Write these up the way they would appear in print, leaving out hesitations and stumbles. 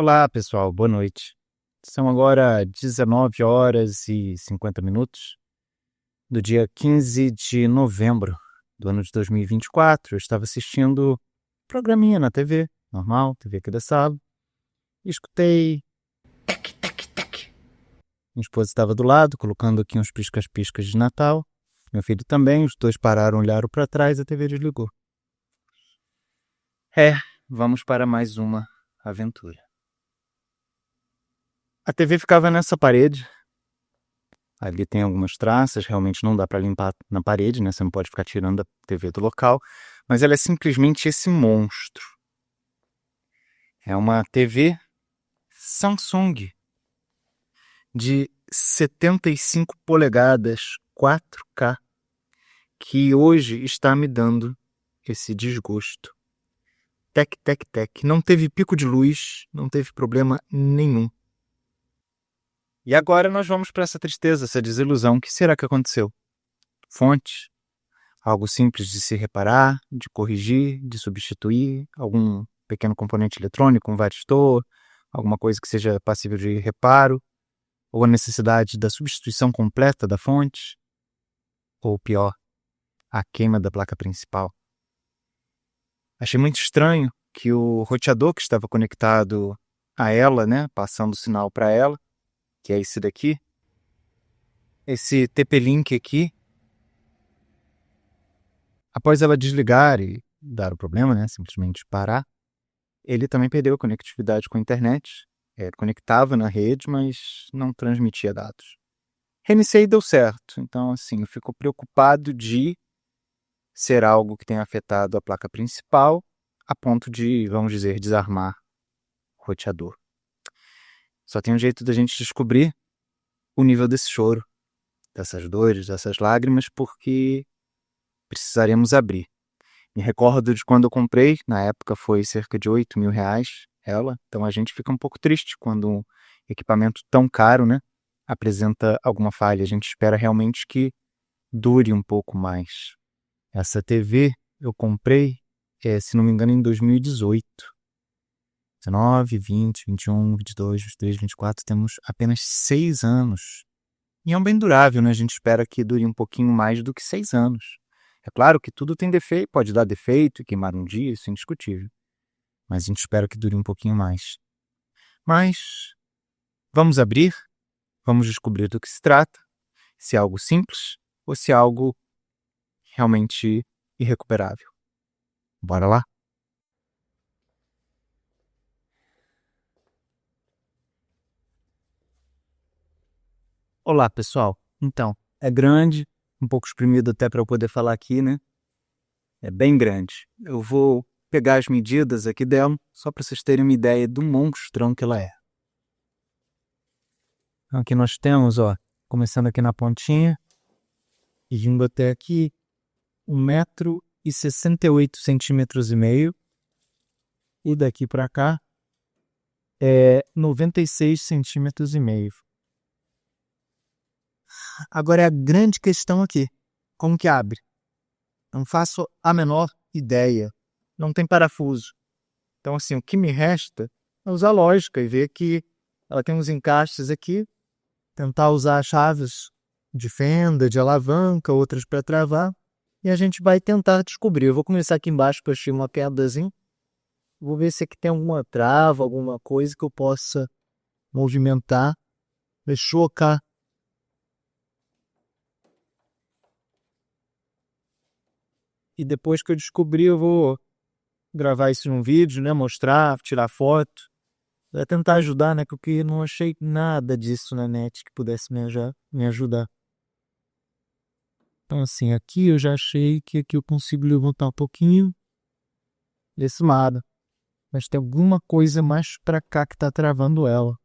Olá, pessoal, boa noite. São agora 19 horas e 50 minutos do dia 15 de novembro do ano de 2024. Eu estava assistindo programinha na TV, normal, TV aqui da sala, e escutei tec, tec, tec. Minha esposa estava do lado, colocando aqui uns piscas-piscas de Natal. Meu filho também, os dois pararam, olharam para trás e a TV desligou. Vamos para mais uma aventura. A TV ficava nessa parede. Ali tem algumas traças, realmente não dá para limpar na parede, né? Você não pode ficar tirando a TV do local. Mas ela é simplesmente esse monstro. É uma TV Samsung de 75 polegadas 4K que hoje está me dando esse desgosto. Tec, tec, tec. Não teve pico de luz, não teve problema nenhum. E agora nós vamos para essa tristeza, essa desilusão. O que será que aconteceu? Fonte, algo simples de se reparar, de corrigir, de substituir, algum pequeno componente eletrônico, um varistor, alguma coisa que seja passível de reparo, ou a necessidade da substituição completa da fonte, ou pior, a queima da placa principal. Achei muito estranho que o roteador que estava conectado a ela, né, passando o sinal para ela, que é esse daqui, esse TP-Link aqui, após ela desligar e dar o problema, né, simplesmente parar, ele também perdeu a conectividade com a internet. Conectava na rede, mas não transmitia dados. Reiniciei e deu certo. Então, assim, eu fico preocupado de ser algo que tenha afetado a placa principal a ponto de, vamos dizer, desarmar o roteador. Só tem um jeito da gente descobrir o nível desse choro, dessas dores, dessas lágrimas, porque precisaremos abrir. Me recordo de quando eu comprei, na época foi cerca de R$8.000 ela, então a gente fica um pouco triste quando um equipamento tão caro, né, apresenta alguma falha. A gente espera realmente que dure um pouco mais. Essa TV eu comprei, se não me engano, em 2018. 19, 20, 21, 22, 23, 24, temos apenas 6 anos. E é um bem durável, né? A gente espera que dure um pouquinho mais do que 6 anos. É claro que tudo tem defeito, pode dar defeito e queimar um dia, isso é indiscutível. Mas a gente espera que dure um pouquinho mais. Mas vamos abrir, vamos descobrir do que se trata, se é algo simples ou se é algo realmente irrecuperável. Bora lá? Olá, pessoal. Então, é grande, um pouco espremido até para eu poder falar aqui, né? É bem grande. Eu vou pegar as medidas aqui dela, só para vocês terem uma ideia do monstrão que ela é. Então, aqui nós temos, ó, começando aqui na pontinha e vindo até aqui, 1,68 m. E daqui para cá é 96 cm. Agora é a grande questão aqui. Como que abre? Não faço a menor ideia. Não tem parafuso. Então, assim, o que me resta é usar a lógica e ver que ela tem uns encaixes aqui. Tentar usar as chaves de fenda, de alavanca, outras para travar. E a gente vai tentar descobrir. Eu vou começar aqui embaixo, que eu achei uma quedazinha. Vou ver se aqui tem alguma trava, alguma coisa que eu possa movimentar. Deixou cá. E depois que eu descobrir, eu vou gravar isso num vídeo, né? Mostrar, tirar foto. Pra tentar ajudar, né? Porque eu não achei nada disso na net que pudesse me ajudar. Então, assim, aqui eu já achei que aqui eu consigo levantar um pouquinho desse lado. Mas tem alguma coisa mais pra cá que tá travando ela.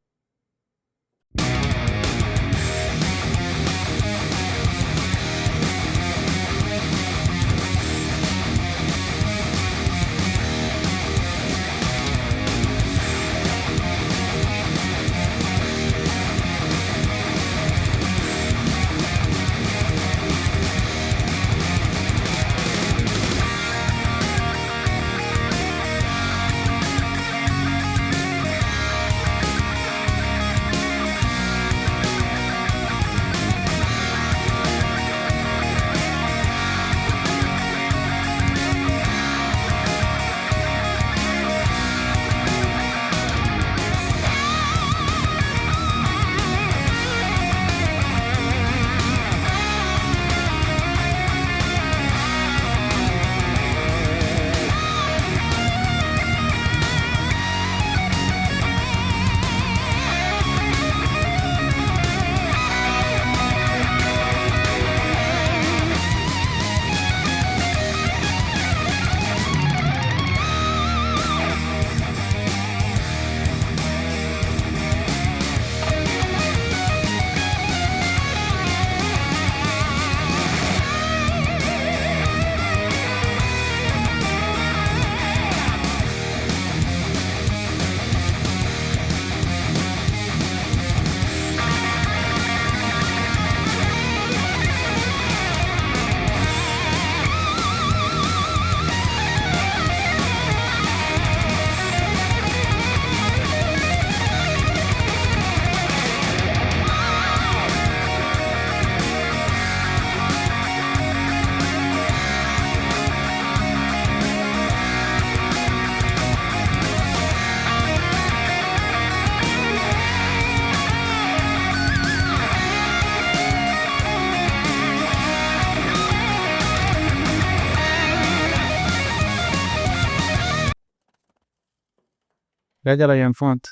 Pega ela aí em fonte.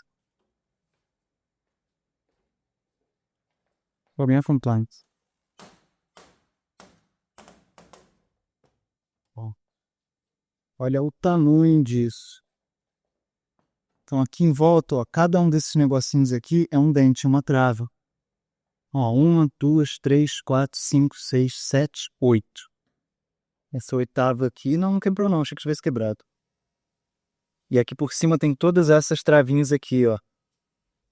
Combien von planks? Ó. Olha o tamanho disso. Então aqui em volta, ó, cada um desses negocinhos aqui é um dente, uma trava. Ó, 1, 2, 3, 4, 5, 6, 7, 8. Essa oitava aqui não quebrou não, achei que tivesse quebrado. E aqui por cima tem todas essas travinhas aqui, ó.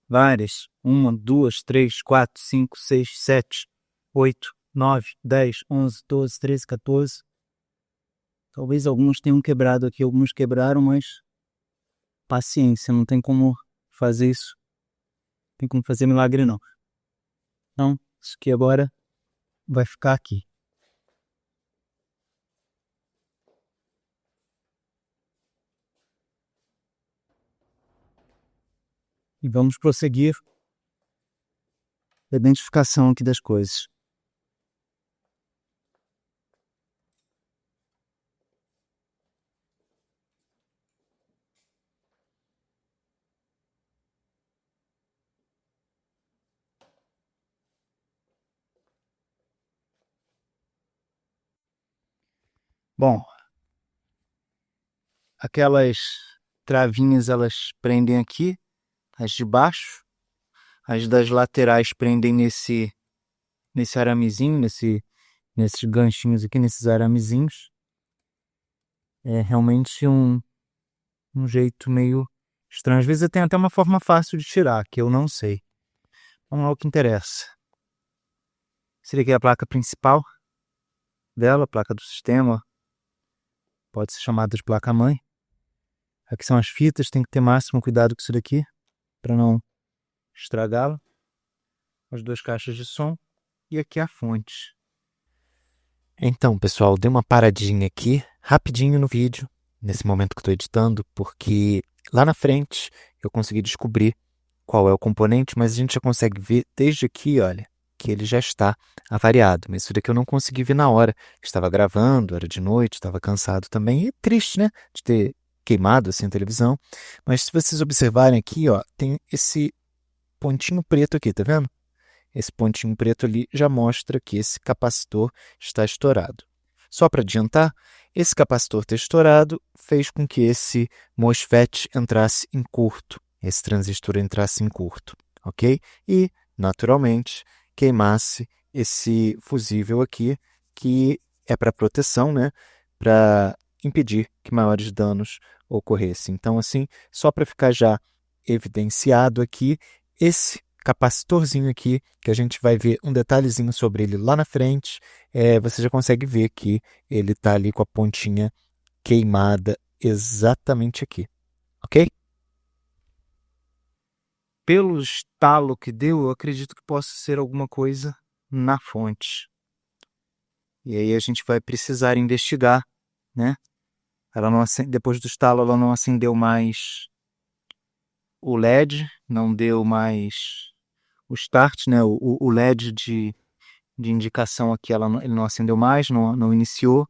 Várias. 1, 2, 3, 4, 5, 6, 7, 8, 9, 10, 11, 12, 13, 14. Talvez alguns tenham quebrado aqui, alguns quebraram, mas paciência, não tem como fazer isso. Não tem como fazer milagre não. Então, isso aqui agora vai ficar aqui. E vamos prosseguir a identificação aqui das coisas. Bom, aquelas travinhas elas prendem aqui, as de baixo, as das laterais prendem nesse aramezinho, nesses ganchinhos aqui, nesses aramezinhos. É realmente um jeito meio estranho. Às vezes tem até uma forma fácil de tirar, que eu não sei. Vamos lá, o que interessa. Seria aqui a placa principal dela, a placa do sistema. Pode ser chamada de placa-mãe. Aqui são as fitas, tem que ter máximo cuidado com isso daqui, para não estragá-la. As duas caixas de som. E aqui a fonte. Então, pessoal, dei uma paradinha aqui, rapidinho no vídeo, nesse momento que estou editando, porque lá na frente eu consegui descobrir qual é o componente, mas a gente já consegue ver desde aqui, olha, que ele já está avariado. Mas isso daqui eu não consegui ver na hora. Estava gravando, era de noite, estava cansado também. E triste, né, de ter queimado assim a televisão. Mas se vocês observarem aqui, ó, tem esse pontinho preto aqui, tá vendo? Esse pontinho preto ali já mostra que esse capacitor está estourado. Só para adiantar, esse capacitor ter estourado fez com que esse MOSFET entrasse em curto, esse transistor entrasse em curto, ok? E, naturalmente, queimasse esse fusível aqui, que é para proteção, né? Para impedir que maiores danos ocorressem. Então, assim, só para ficar já evidenciado aqui, esse capacitorzinho aqui, que a gente vai ver um detalhezinho sobre ele lá na frente, você já consegue ver que ele está ali com a pontinha queimada exatamente aqui, ok? Pelo estalo que deu, eu acredito que possa ser alguma coisa na fonte. E aí a gente vai precisar investigar, né? Ela não depois do estalo, ela não acendeu mais o LED, não deu mais o start, né? O LED de indicação aqui, ele não acendeu mais, não iniciou.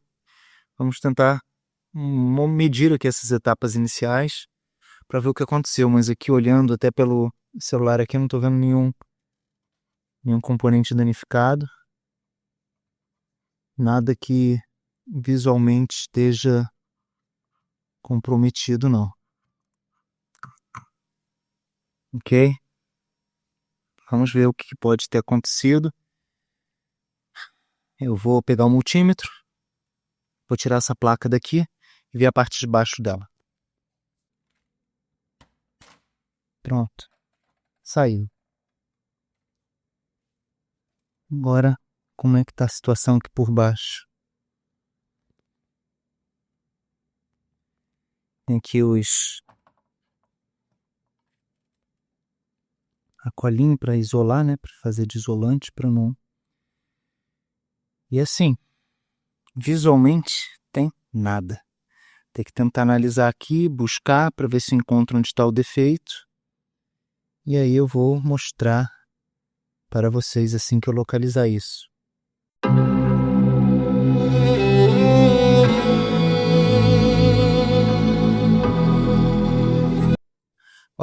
Vamos tentar medir aqui essas etapas iniciais para ver o que aconteceu, mas aqui olhando até pelo celular aqui eu não estou vendo nenhum componente danificado, nada que visualmente esteja comprometido não. Ok? Vamos ver o que pode ter acontecido. Eu vou pegar o multímetro, vou tirar essa placa daqui e ver a parte de baixo dela. Pronto. Saiu. Agora, como é que está a situação aqui por baixo? Tem aqui a colinha para isolar, né? Para fazer de isolante, para não... E assim, visualmente tem nada. Tem que tentar analisar aqui, buscar para ver se encontra onde está o defeito. E aí eu vou mostrar para vocês assim que eu localizar isso.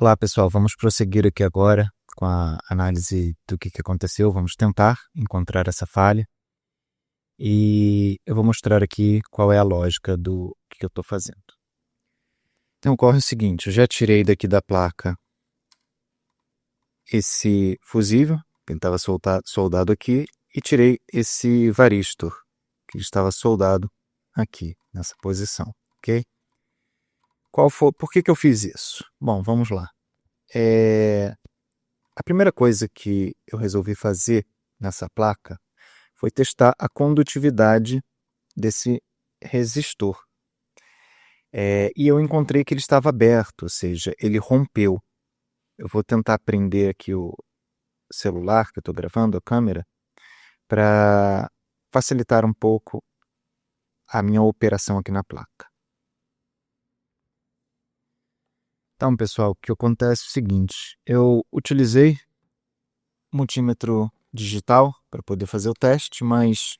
Olá, pessoal. Vamos prosseguir aqui agora com a análise do que aconteceu. Vamos tentar encontrar essa falha. E eu vou mostrar aqui qual é a lógica do que eu estou fazendo. Então, ocorre o seguinte. Eu já tirei daqui da placa esse fusível, que estava soldado aqui, e tirei esse varistor, que estava soldado aqui, nessa posição, ok? Por que eu fiz isso? Bom, vamos lá. A primeira coisa que eu resolvi fazer nessa placa foi testar a condutividade desse resistor. E eu encontrei que ele estava aberto, ou seja, ele rompeu. Eu vou tentar prender aqui o celular que eu estou gravando, a câmera, para facilitar um pouco a minha operação aqui na placa. Então, pessoal, o que acontece é o seguinte, eu utilizei multímetro digital para poder fazer o teste, mas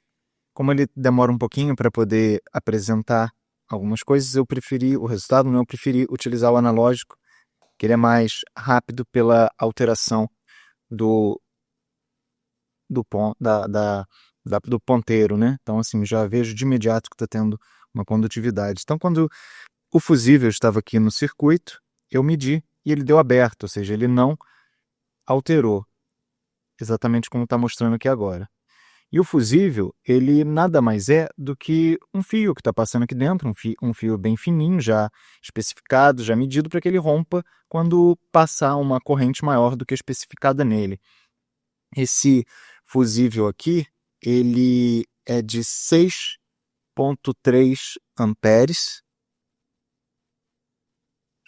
como ele demora um pouquinho para poder apresentar algumas coisas, eu preferi utilizar o analógico, que ele é mais rápido pela alteração do ponteiro, né? Então, assim, já vejo de imediato que está tendo uma condutividade. Então, quando o fusível estava aqui no circuito, eu medi e ele deu aberto, ou seja, ele não alterou, exatamente como está mostrando aqui agora. E o fusível, ele nada mais é do que um fio que está passando aqui dentro, um fio bem fininho, já especificado, já medido para que ele rompa quando passar uma corrente maior do que a especificada nele. Esse fusível aqui, ele é de 6,3 amperes.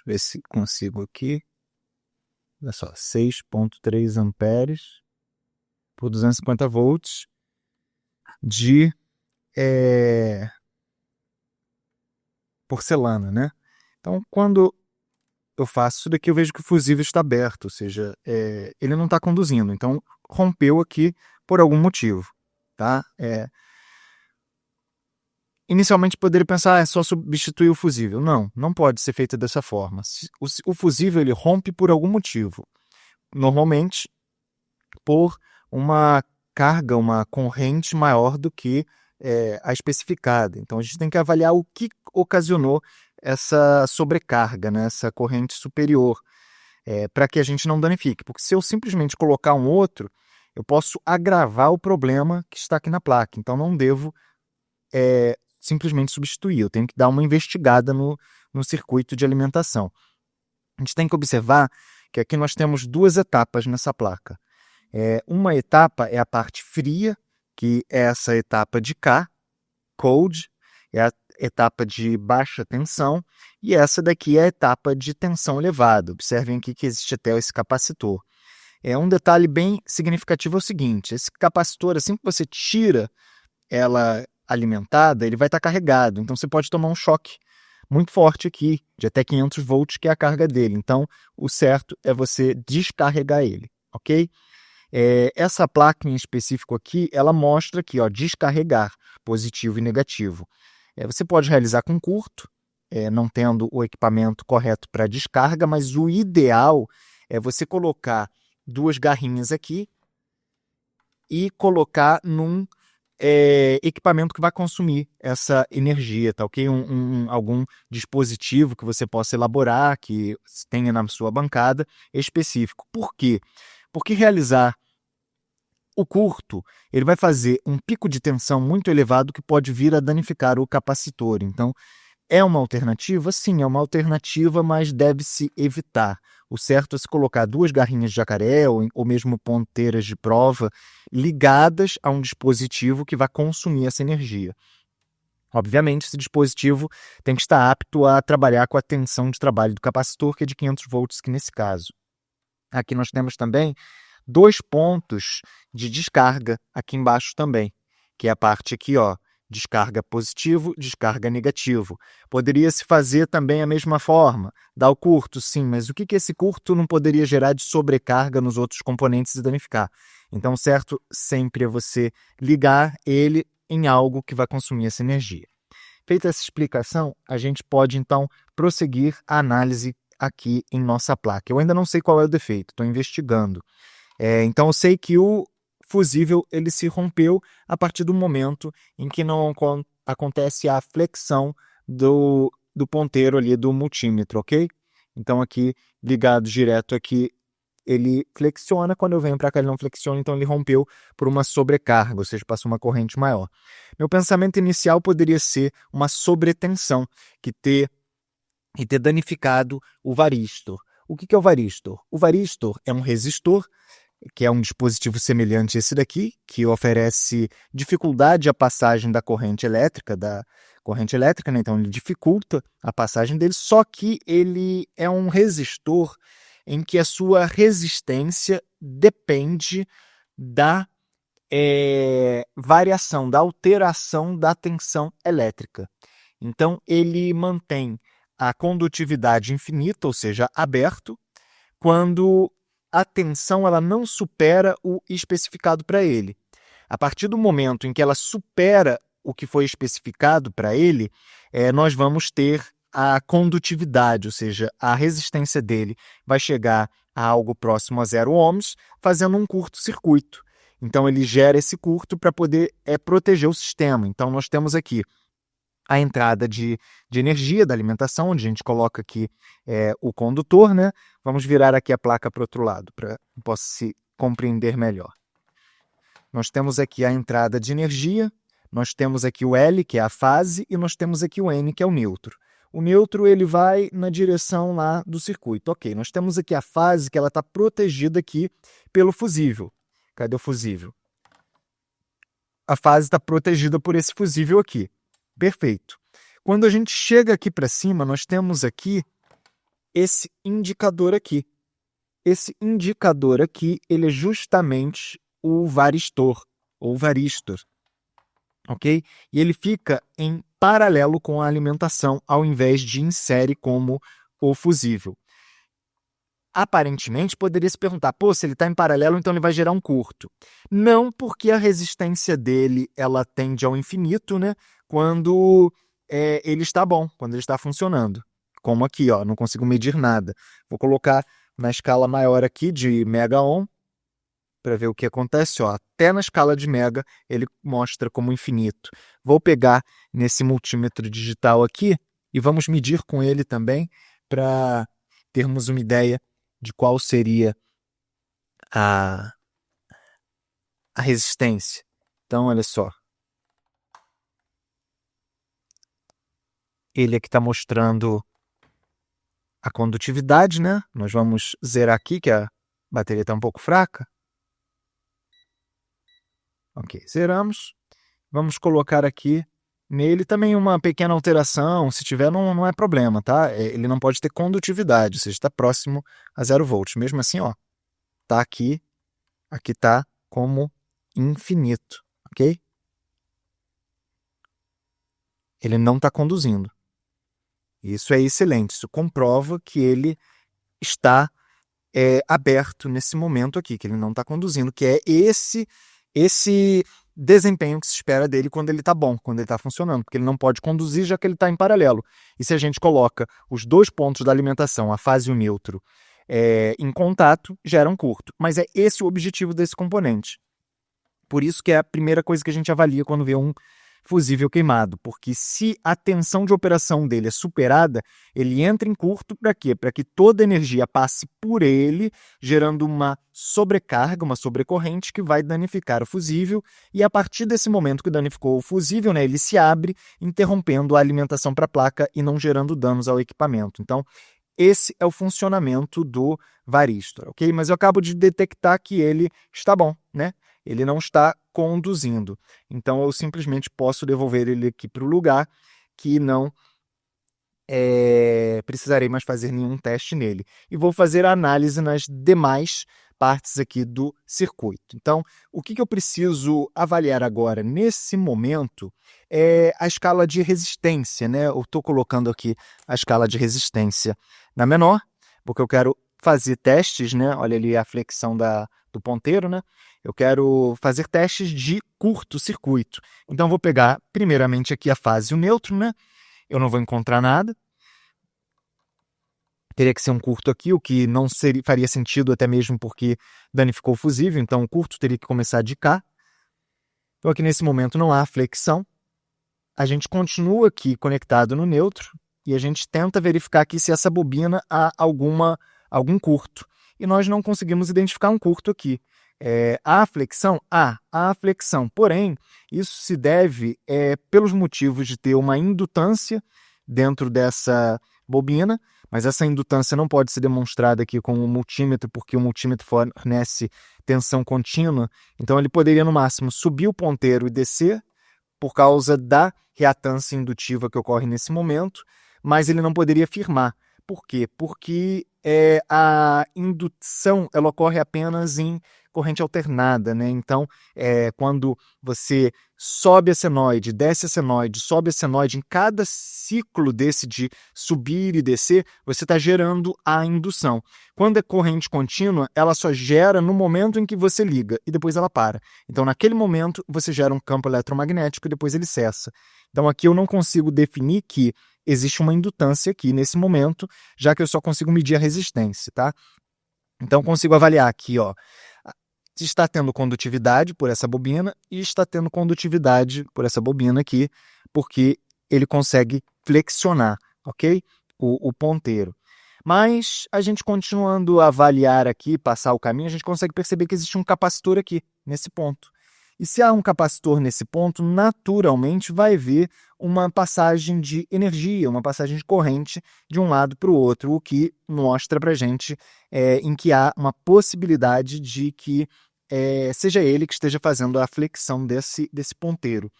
Deixa eu ver se consigo aqui. Olha só, 6,3 amperes por 250 volts de porcelana, né? Então, quando eu faço isso daqui, eu vejo que o fusível está aberto, ou seja, ele não está conduzindo. Então, rompeu aqui por algum motivo, tá? Inicialmente poderia pensar, é só substituir o fusível. Não, não pode ser feito dessa forma. O fusível ele rompe por algum motivo. Normalmente por uma carga, uma corrente maior do que a especificada. Então a gente tem que avaliar o que ocasionou essa sobrecarga, né, essa corrente superior, para que a gente não danifique. Porque se eu simplesmente colocar um outro, eu posso agravar o problema que está aqui na placa. Então não devo simplesmente substituir, eu tenho que dar uma investigada no circuito de alimentação. A gente tem que observar que aqui nós temos duas etapas nessa placa. Uma etapa é a parte fria, que é essa etapa de cá, cold, é a etapa de baixa tensão, e essa daqui é a etapa de tensão elevada. Observem aqui que existe até esse capacitor. Um detalhe bem significativo é o seguinte, esse capacitor, assim que você tira ela alimentada, ele vai estar carregado, então você pode tomar um choque muito forte aqui, de até 500 volts, que é a carga dele. Então, o certo é você descarregar ele, ok? Essa placa em específico aqui, ela mostra aqui, ó, descarregar, positivo e negativo. Você pode realizar com curto, não tendo o equipamento correto para descarga, mas o ideal é você colocar duas garrinhas aqui e colocar num equipamento que vai consumir essa energia, tá ok? Algum dispositivo que você possa elaborar, que tenha na sua bancada específico. Por quê? Porque realizar o curto, ele vai fazer um pico de tensão muito elevado que pode vir a danificar o capacitor. Então, é uma alternativa? Sim, é uma alternativa, mas deve-se evitar. O certo é se colocar duas garrinhas de jacaré ou mesmo ponteiras de prova ligadas a um dispositivo que vai consumir essa energia. Obviamente, esse dispositivo tem que estar apto a trabalhar com a tensão de trabalho do capacitor, que é de 500 volts, que nesse caso. Aqui nós temos também dois pontos de descarga aqui embaixo também, que é a parte aqui, ó, descarga positivo, descarga negativo. Poderia se fazer também a mesma forma, dar o curto, sim, mas o que esse curto não poderia gerar de sobrecarga nos outros componentes e danificar? Então, o certo sempre é você ligar ele em algo que vai consumir essa energia. Feita essa explicação, a gente pode, então, prosseguir a análise aqui em nossa placa. Eu ainda não sei qual é o defeito, estou investigando. Então eu sei que o fusível ele se rompeu a partir do momento em que não acontece a flexão do ponteiro ali do multímetro, ok? Então aqui, ligado direto aqui, ele flexiona, quando eu venho para cá ele não flexiona, então ele rompeu por uma sobrecarga, ou seja, passou uma corrente maior. Meu pensamento inicial poderia ser uma sobretensão, que ter danificado o varistor. O que é o varistor? O varistor é um resistor, que é um dispositivo semelhante a esse daqui, que oferece dificuldade à passagem da corrente elétrica, né? Então ele dificulta a passagem dele, só que ele é um resistor em que a sua resistência depende da variação, da alteração da tensão elétrica. Então ele mantém a condutividade infinita, ou seja, aberto, quando a tensão ela não supera o especificado para ele. A partir do momento em que ela supera o que foi especificado para ele, nós vamos ter a condutividade, ou seja, a resistência dele vai chegar a algo próximo a 0 ohms, fazendo um curto-circuito. Então ele gera esse curto para poder proteger o sistema. Então nós temos aqui a entrada de energia da alimentação, onde a gente coloca aqui o condutor, né? Vamos virar aqui a placa para o outro lado, para que possa se compreender melhor. Nós temos aqui a entrada de energia, nós temos aqui o L, que é a fase, e nós temos aqui o N, que é o neutro. O neutro ele vai na direção lá do circuito. Ok, nós temos aqui a fase, que ela está protegida aqui pelo fusível. Cadê o fusível? A fase está protegida por esse fusível aqui. Perfeito. Quando a gente chega aqui para cima, nós temos aqui esse indicador aqui. Esse indicador aqui, ele é justamente o varistor, ou varistor, ok? E ele fica em paralelo com a alimentação, ao invés de em série como o fusível. Aparentemente, poderia se perguntar, se ele está em paralelo, então ele vai gerar um curto. Não, porque a resistência dele ela tende ao infinito, né? Quando ele está bom, quando ele está funcionando. Como aqui, ó, não consigo medir nada. Vou colocar na escala maior aqui de mega ohm, para ver o que acontece. Ó, até na escala de mega ele mostra como infinito. Vou pegar nesse multímetro digital aqui e vamos medir com ele também para termos uma ideia de qual seria a resistência. Então, olha só. Ele aqui está mostrando a condutividade, né? Nós vamos zerar aqui, que a bateria está um pouco fraca. Ok, zeramos. Vamos colocar aqui nele também uma pequena alteração. Se tiver, não é problema, tá? Ele não pode ter condutividade, ou seja, está próximo a 0 volts. Mesmo assim, ó, tá aqui está como infinito, ok? Ele não está conduzindo. Isso é excelente, isso comprova que ele está aberto nesse momento aqui, que ele não está conduzindo, que é esse desempenho que se espera dele quando ele está bom, quando ele está funcionando, porque ele não pode conduzir já que ele está em paralelo. E se a gente coloca os dois pontos da alimentação, a fase e o neutro, em contato, gera um curto. Mas é esse o objetivo desse componente. Por isso que é a primeira coisa que a gente avalia quando vê um fusível queimado, porque se a tensão de operação dele é superada, ele entra em curto para quê? Para que toda a energia passe por ele, gerando uma sobrecarga, uma sobrecorrente que vai danificar o fusível, e a partir desse momento que danificou o fusível, né, ele se abre, interrompendo a alimentação para a placa e não gerando danos ao equipamento. Então, esse é o funcionamento do varistor, ok? Mas eu acabo de detectar que ele está bom, né? Ele não está conduzindo. Então, eu simplesmente posso devolver ele aqui para o lugar que não precisarei mais fazer nenhum teste nele. E vou fazer a análise nas demais partes aqui do circuito. Então, o que eu preciso avaliar agora, nesse momento, é a escala de resistência, né? Eu estou colocando aqui a escala de resistência na menor, porque eu quero fazer testes, né? Olha ali a flexão do ponteiro, né? Eu quero fazer testes de curto-circuito. Então, vou pegar, primeiramente, aqui a fase e o neutro, né? Eu não vou encontrar nada. teria que ser um curto aqui, o que não faria sentido até mesmo porque danificou o fusível, então o curto teria que começar de cá. Então aqui nesse momento não há flexão, a gente continua aqui conectado no neutro e a gente tenta verificar aqui se essa bobina há algum curto. E nós não conseguimos identificar um curto aqui. Há flexão? Há flexão. Porém, isso se deve pelos motivos de ter uma indutância dentro dessa bobina, mas essa indutância não pode ser demonstrada aqui com o multímetro, porque o multímetro fornece tensão contínua. Então, ele poderia, no máximo, subir o ponteiro e descer por causa da reatância indutiva que ocorre nesse momento, mas ele não poderia firmar. Por quê? Porque a indução ela ocorre apenas em corrente alternada, né? Então, quando você sobe a senoide, desce a senoide, sobe a senoide, em cada ciclo desse de subir e descer, você está gerando a indução. Quando é corrente contínua, ela só gera no momento em que você liga e depois ela para. Então, naquele momento, você gera um campo eletromagnético e depois ele cessa. Então, aqui eu não consigo definir que existe uma indutância aqui nesse momento, já que eu só consigo medir a resistência, tá? Então, consigo avaliar aqui, ó, se está tendo condutividade por essa bobina e está tendo condutividade por essa bobina aqui, porque ele consegue flexionar, ok? O ponteiro. Mas a gente continuando a avaliar aqui, passar o caminho, a gente consegue perceber que existe um capacitor aqui, nesse ponto. E se há um capacitor nesse ponto, naturalmente vai haver uma passagem de energia, uma passagem de corrente de um lado para o outro, o que mostra para a gente em que há uma possibilidade de que seja ele que esteja fazendo a flexão desse ponteiro.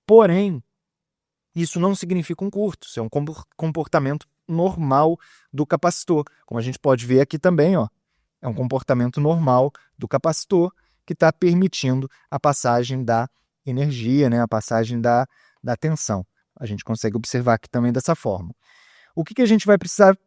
Porém, isso não significa um curto, isso é um comportamento normal do capacitor. Como a gente pode ver aqui também, ó, é um comportamento normal do capacitor que está permitindo a passagem da energia, né, a passagem da tensão. A gente consegue observar aqui também dessa forma. O que a gente vai precisar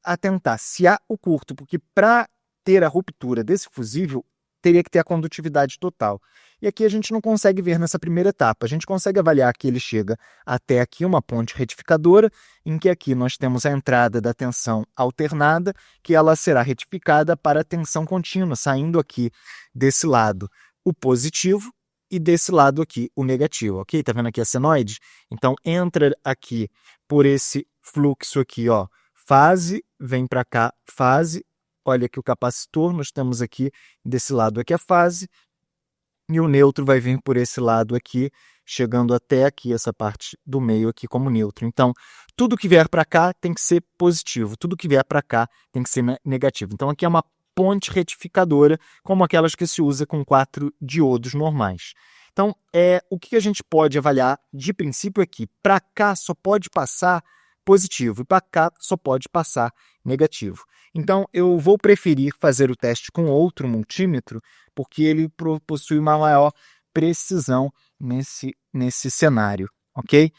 atentar? Se há o curto, porque para ter a ruptura desse fusível, teria que ter a condutividade total. E aqui a gente não consegue ver nessa primeira etapa. A gente consegue avaliar que ele chega até aqui, uma ponte retificadora, em que aqui nós temos a entrada da tensão alternada, que ela será retificada para a tensão contínua, saindo aqui desse lado o positivo e desse lado aqui o negativo, ok? Tá vendo aqui a senoide? Então entra aqui por esse fluxo aqui, ó, fase, vem para cá, fase. Olha aqui o capacitor, nós temos aqui desse lado aqui a fase, e o neutro vai vir por esse lado aqui, chegando até aqui, essa parte do meio aqui como neutro. Então, tudo que vier para cá tem que ser positivo, tudo que vier para cá tem que ser negativo. Então, aqui é uma ponte retificadora, como aquelas que se usa com 4 diodos normais. Então, o que a gente pode avaliar de princípio aqui? Para cá só pode passar positivo e para cá só pode passar negativo. Então, eu vou preferir fazer o teste com outro multímetro, porque ele possui uma maior precisão nesse cenário, ok?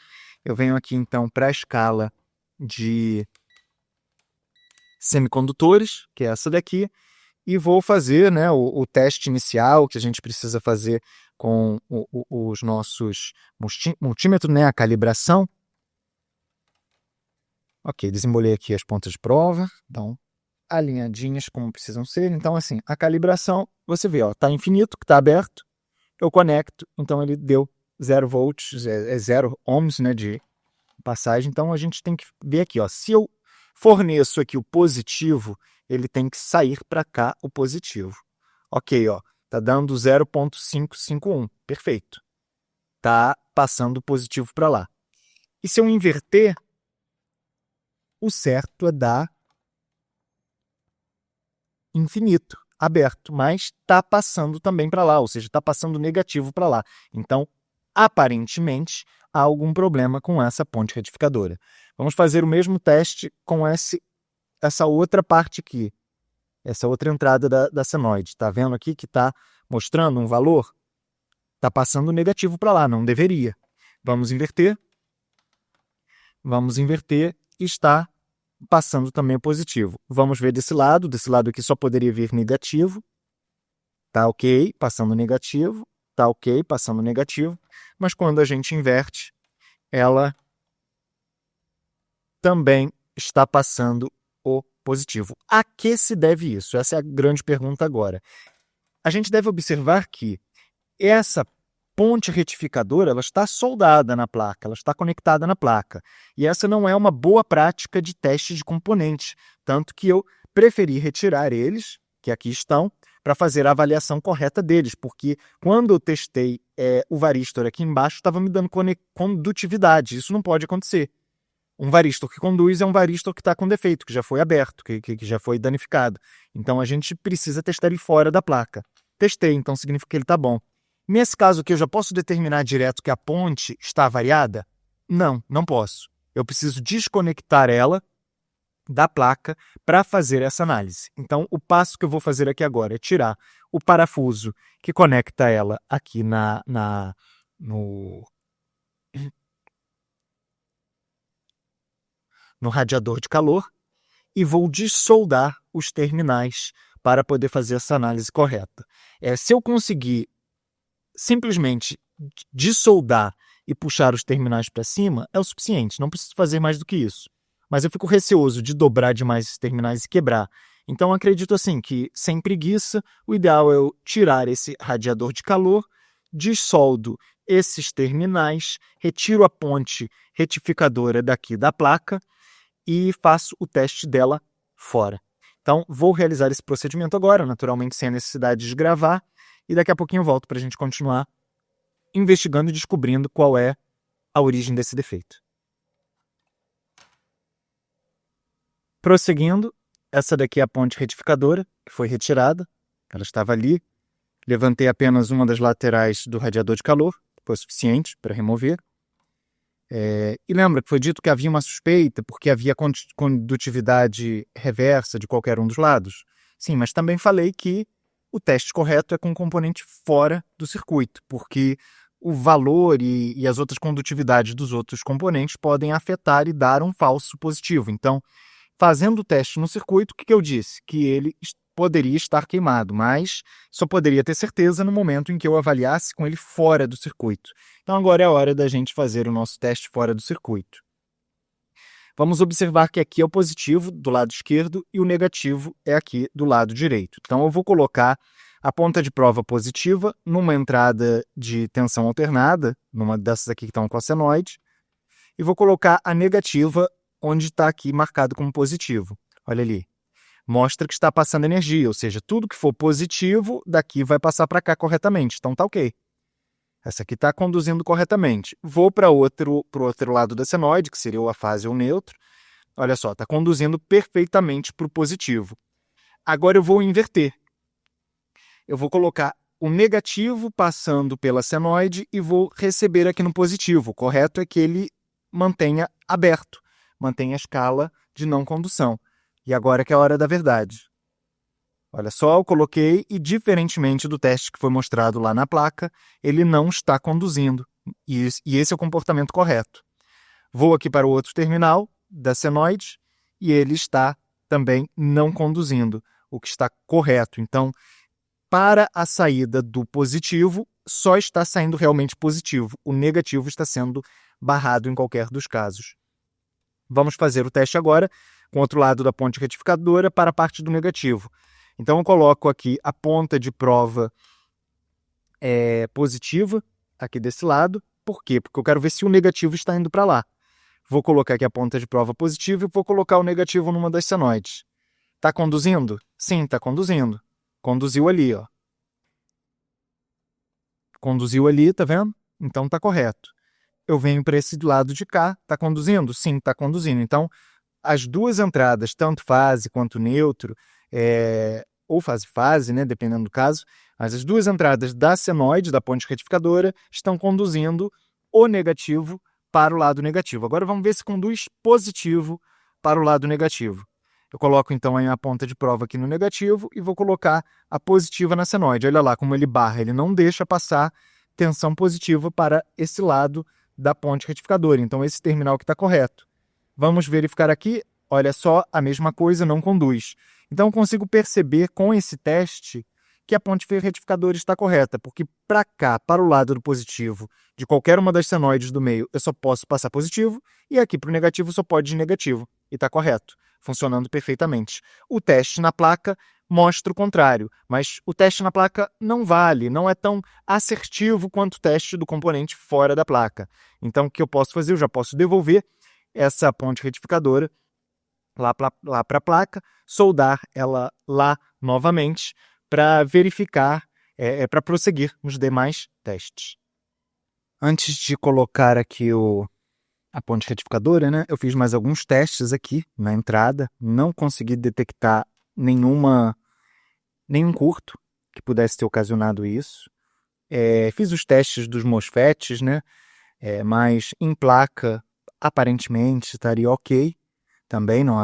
Eu venho aqui, então, para a escala de semicondutores, que é essa daqui, e vou fazer, né, o teste inicial que a gente precisa fazer com os nossos multímetros, né, a calibração. Ok, desembolei aqui as pontas de prova, então alinhadinhas como precisam ser. Então, assim, a calibração, você vê, ó, tá infinito, que tá aberto, eu conecto, então ele deu 0 volts, 0 ohms, né, de passagem. Então, a gente tem que ver aqui, ó, se eu forneço aqui o positivo, ele tem que sair para cá o positivo. Ok, ó, tá dando 0,551, perfeito. Tá passando o positivo para lá. E se eu inverter, o certo é dar infinito, aberto, mas está passando também para lá, ou seja, está passando negativo para lá. Então, aparentemente, há algum problema com essa ponte retificadora. Vamos fazer o mesmo teste com essa outra parte aqui, essa outra entrada da senoide. Está vendo aqui que está mostrando um valor? Está passando negativo para lá, não deveria. Vamos inverter. Vamos inverter e está passando também o positivo. Vamos ver desse lado aqui só poderia vir negativo. Tá ok, passando negativo. Tá ok, passando negativo. Mas quando a gente inverte, ela também está passando o positivo. A que se deve isso? Essa é a grande pergunta agora. A gente deve observar que essa ponte retificadora ela está soldada na placa, ela está conectada na placa. E essa não é uma boa prática de teste de componentes, tanto que eu preferi retirar eles, que aqui estão, para fazer a avaliação correta deles, porque quando eu testei o varístor aqui embaixo, estava me dando condutividade. Isso não pode acontecer. Um varístor que conduz é um varístor que está com defeito, que já foi aberto, que já foi danificado. Então a gente precisa testar ele fora da placa. Testei, então significa que ele está bom. Nesse caso aqui, eu já posso determinar direto que a ponte está variada? Não, não posso. Eu preciso desconectar ela da placa para fazer essa análise. Então, o passo que eu vou fazer aqui agora é tirar o parafuso que conecta ela aqui no radiador de calor e vou dessoldar os terminais para poder fazer essa análise correta. Se eu conseguir simplesmente dessoldar e puxar os terminais para cima, é o suficiente, não preciso fazer mais do que isso. Mas eu fico receoso de dobrar demais esses terminais e quebrar. Então, acredito assim que, sem preguiça, o ideal é eu tirar esse radiador de calor, dessoldo esses terminais, retiro a ponte retificadora daqui da placa e faço o teste dela fora. Então, vou realizar esse procedimento agora, naturalmente sem a necessidade de gravar, e daqui a pouquinho eu volto para a gente continuar investigando e descobrindo qual é a origem desse defeito. Prosseguindo, essa daqui é a ponte retificadora, que foi retirada. Ela estava ali. Levantei apenas uma das laterais do radiador de calor, foi suficiente para remover. E lembra que foi dito que havia uma suspeita porque havia condutividade reversa de qualquer um dos lados? Sim, mas também falei que o teste correto é com um componente fora do circuito, porque o valor e as outras condutividades dos outros componentes podem afetar e dar um falso positivo. Então, fazendo o teste no circuito, o que eu disse? Que ele poderia estar queimado, mas só poderia ter certeza no momento em que eu avaliasse com ele fora do circuito. Então agora é a hora da gente fazer o nosso teste fora do circuito. Vamos observar que aqui é o positivo do lado esquerdo e o negativo é aqui do lado direito. Então eu vou colocar a ponta de prova positiva numa entrada de tensão alternada, numa dessas aqui que estão com a senoide, e vou colocar a negativa onde está aqui marcado como positivo. Olha ali. Mostra que está passando energia, ou seja, tudo que for positivo daqui vai passar para cá corretamente. Então tá ok. Essa aqui está conduzindo corretamente. Vou para o outro lado da senoide, que seria o afase ou neutro. Olha só, está conduzindo perfeitamente para o positivo. Agora eu vou inverter. Eu vou colocar o negativo passando pela senoide e vou receber aqui no positivo. O correto é que ele mantenha aberto, mantenha a escala de não condução. E agora que é a hora da verdade. Olha só, eu coloquei e, diferentemente do teste que foi mostrado lá na placa, ele não está conduzindo. E esse é o comportamento correto. Vou aqui para o outro terminal da senoide e ele está também não conduzindo, o que está correto. Então, para a saída do positivo, só está saindo realmente positivo. O negativo está sendo barrado em qualquer dos casos. Vamos fazer o teste agora com o outro lado da ponte retificadora para a parte do negativo. Então, eu coloco aqui a ponta de prova positiva, aqui desse lado. Por quê? Porque eu quero ver se o negativo está indo para lá. Vou colocar aqui a ponta de prova positiva e vou colocar o negativo numa das senoides. Está conduzindo? Sim, está conduzindo. Conduziu ali, ó. Conduziu ali, tá vendo? Então está correto. Eu venho para esse lado de cá, está conduzindo? Sim, está conduzindo. Então, as duas entradas, tanto fase quanto neutro, ou fase-fase, né, dependendo do caso, mas as duas entradas da senoide, da ponte retificadora, estão conduzindo o negativo para o lado negativo. Agora vamos ver se conduz positivo para o lado negativo. Eu coloco então a ponta de prova aqui no negativo e vou colocar a positiva na senoide. Olha lá como ele barra, ele não deixa passar tensão positiva para esse lado da ponte retificadora. Então esse terminal que está correto. Vamos verificar aqui, olha só, a mesma coisa não conduz. Então eu consigo perceber com esse teste que a ponte retificadora está correta, porque para cá, para o lado do positivo, de qualquer uma das senoides do meio, eu só posso passar positivo, e aqui para o negativo só pode ir negativo, e está correto. funcionando perfeitamente. O teste na placa mostra o contrário, mas o teste na placa não vale, não é tão assertivo quanto o teste do componente fora da placa. Então, o que eu posso fazer? Eu já posso devolver essa ponte retificadora lá para a placa, soldar ela lá novamente para verificar, para prosseguir nos demais testes. Antes de colocar aqui a ponte retificadora, né, eu fiz mais alguns testes aqui na entrada, não consegui detectar nenhum curto que pudesse ter ocasionado isso. Fiz os testes dos MOSFETs, né, mas em placa aparentemente estaria ok, também não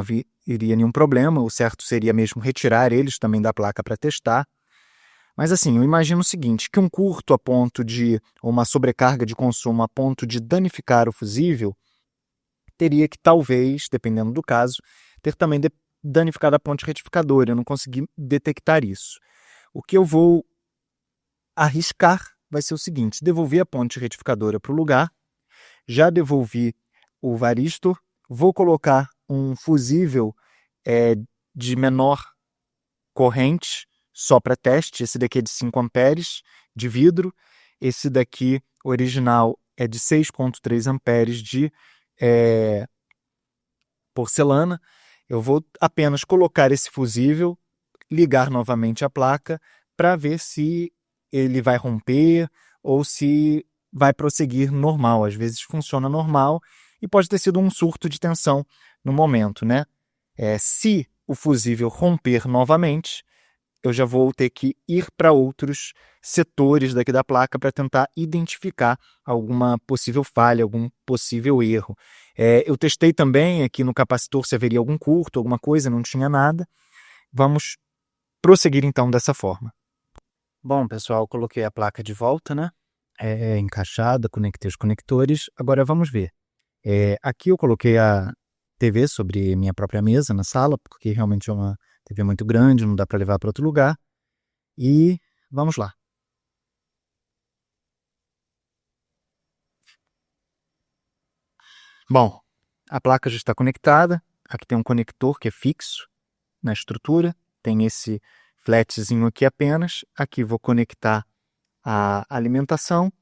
iria nenhum problema, o certo seria mesmo retirar eles também da placa para testar. Mas assim, eu imagino o seguinte, que um curto a ponto de, ou uma sobrecarga de consumo a ponto de danificar o fusível, teria que talvez, dependendo do caso, ter também danificado a ponte retificadora. Eu não consegui detectar isso. O que eu vou arriscar vai ser o seguinte, devolver a ponte retificadora para o lugar, já devolvi o varistor, vou colocar um fusível de menor corrente, só para teste. Esse daqui é de 5 amperes de vidro, esse daqui original é de 6,3 amperes de porcelana. Eu vou apenas colocar esse fusível, ligar novamente a placa para ver se ele vai romper ou se vai prosseguir normal. Às vezes funciona normal e pode ter sido um surto de tensão no momento, né? Se o fusível romper novamente, eu já vou ter que ir para outros setores daqui da placa para tentar identificar alguma possível falha, algum possível erro. Eu testei também aqui no capacitor se haveria algum curto, alguma coisa, não tinha nada. Vamos prosseguir então dessa forma. Bom, pessoal, coloquei a placa de volta, né? Encaixada, conectei os conectores. Agora vamos ver. Aqui eu coloquei a TV sobre minha própria mesa na sala, porque realmente é uma TV muito grande, não dá para levar para outro lugar. E vamos lá. Bom, a placa já está conectada. Aqui tem um conector que é fixo na estrutura. Tem esse flatzinho aqui apenas. Aqui vou conectar a alimentação.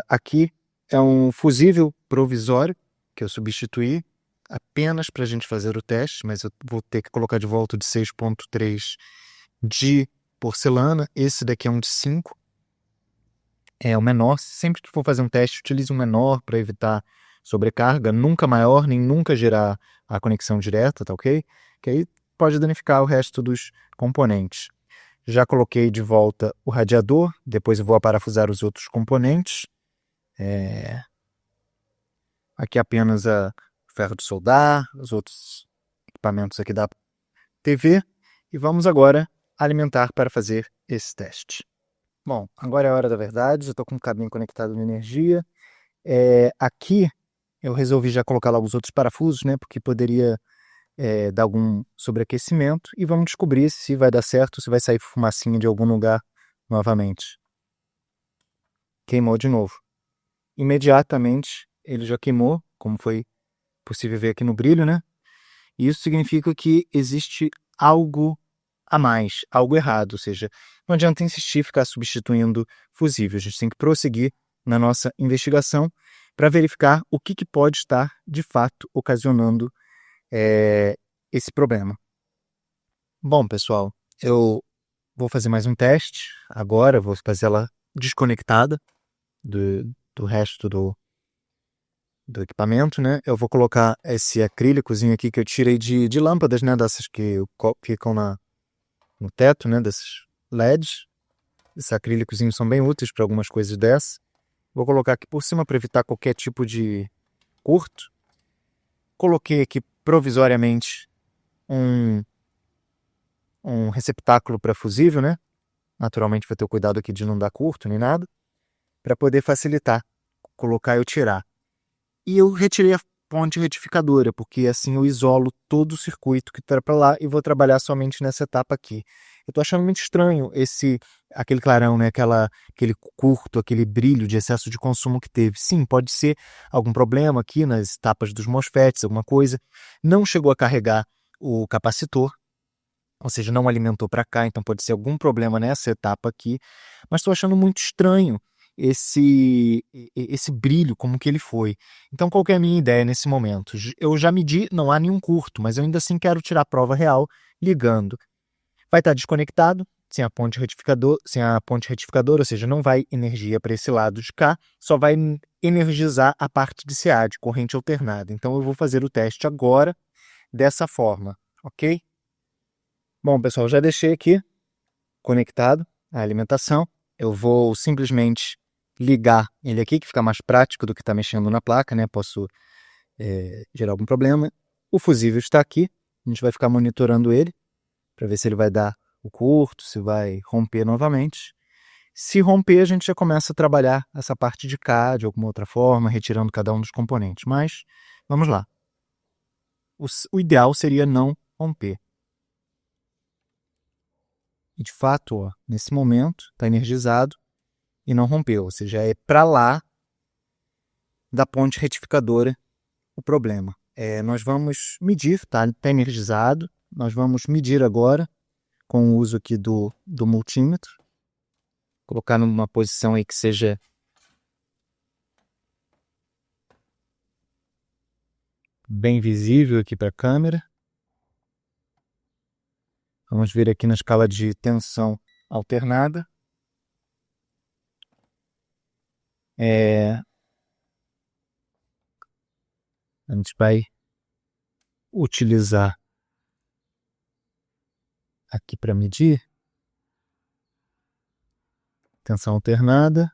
Aqui é um fusível provisório que eu substituí apenas para a gente fazer o teste, mas eu vou ter que colocar de volta o de 6,3 de porcelana. Esse daqui é um de 5. É o menor. Sempre que for fazer um teste, utilize um menor para evitar sobrecarga. Nunca maior, nem nunca gerar a conexão direta, tá ok? Que aí pode danificar o resto dos componentes. Já coloquei de volta o radiador, depois eu vou aparafusar os outros componentes. Aqui apenas o ferro de soldar, os outros equipamentos aqui da TV. E vamos agora alimentar para fazer esse teste. Bom, agora é a hora da verdade, já estou com o cabinho conectado na energia. Aqui eu resolvi já colocar lá os outros parafusos, né, porque poderia dar algum sobreaquecimento. E vamos descobrir se vai dar certo, se vai sair fumacinha de algum lugar novamente. Queimou de novo. Imediatamente ele já queimou, como foi possível ver aqui no brilho, né? E isso significa que existe algo a mais, algo errado, ou seja, não adianta insistir ficar substituindo fusível, a gente tem que prosseguir na nossa investigação para verificar o que pode estar, de fato, ocasionando esse problema. Bom, pessoal, eu vou fazer mais um teste agora, vou fazer ela desconectada do resto do equipamento, né? Eu vou colocar esse acrílicozinho aqui que eu tirei de lâmpadas, né? Dessas que ficam no teto, né? Desses LEDs. Esses acrílicozinhos são bem úteis para algumas coisas dessas. Vou colocar aqui por cima para evitar qualquer tipo de curto. Coloquei aqui provisoriamente um receptáculo para fusível, né? Naturalmente vai ter o cuidado aqui de não dar curto nem nada, para poder facilitar colocar e tirar. E eu retirei a ponte retificadora, porque assim eu isolo todo o circuito que está para lá e vou trabalhar somente nessa etapa aqui. Eu estou achando muito estranho aquele clarão, né? Aquele curto, aquele brilho de excesso de consumo que teve. Sim, pode ser algum problema aqui nas etapas dos MOSFETs, alguma coisa. Não chegou a carregar o capacitor, ou seja, não alimentou para cá, então pode ser algum problema nessa etapa aqui. Mas estou achando muito estranho esse brilho, como que ele foi. Então, qual que é a minha ideia nesse momento? Eu já medi, não há nenhum curto, mas eu ainda assim quero tirar a prova real ligando. Vai estar desconectado, sem a ponte retificadora, ou seja, não vai energia para esse lado de cá, só vai energizar a parte de CA, de corrente alternada. Então, eu vou fazer o teste agora dessa forma, ok? Bom, pessoal, já deixei aqui conectado a alimentação. Eu vou simplesmente ligar ele aqui, que fica mais prático do que estar mexendo na placa, né? Posso gerar algum problema. O fusível está aqui, a gente vai ficar monitorando ele para ver se ele vai dar o curto, se vai romper novamente. Se romper, a gente já começa a trabalhar essa parte de cá de alguma outra forma, retirando cada um dos componentes. Mas, vamos lá. O ideal seria não romper. E de fato, ó, nesse momento, está energizado e não rompeu. Ou seja, é para lá da ponte retificadora o problema. Nós vamos medir, está energizado. Nós vamos medir agora com o uso aqui do multímetro. Colocar numa posição aí que seja bem visível aqui para a câmera. Vamos ver aqui na escala de tensão alternada. A gente vai utilizar aqui para medir tensão alternada.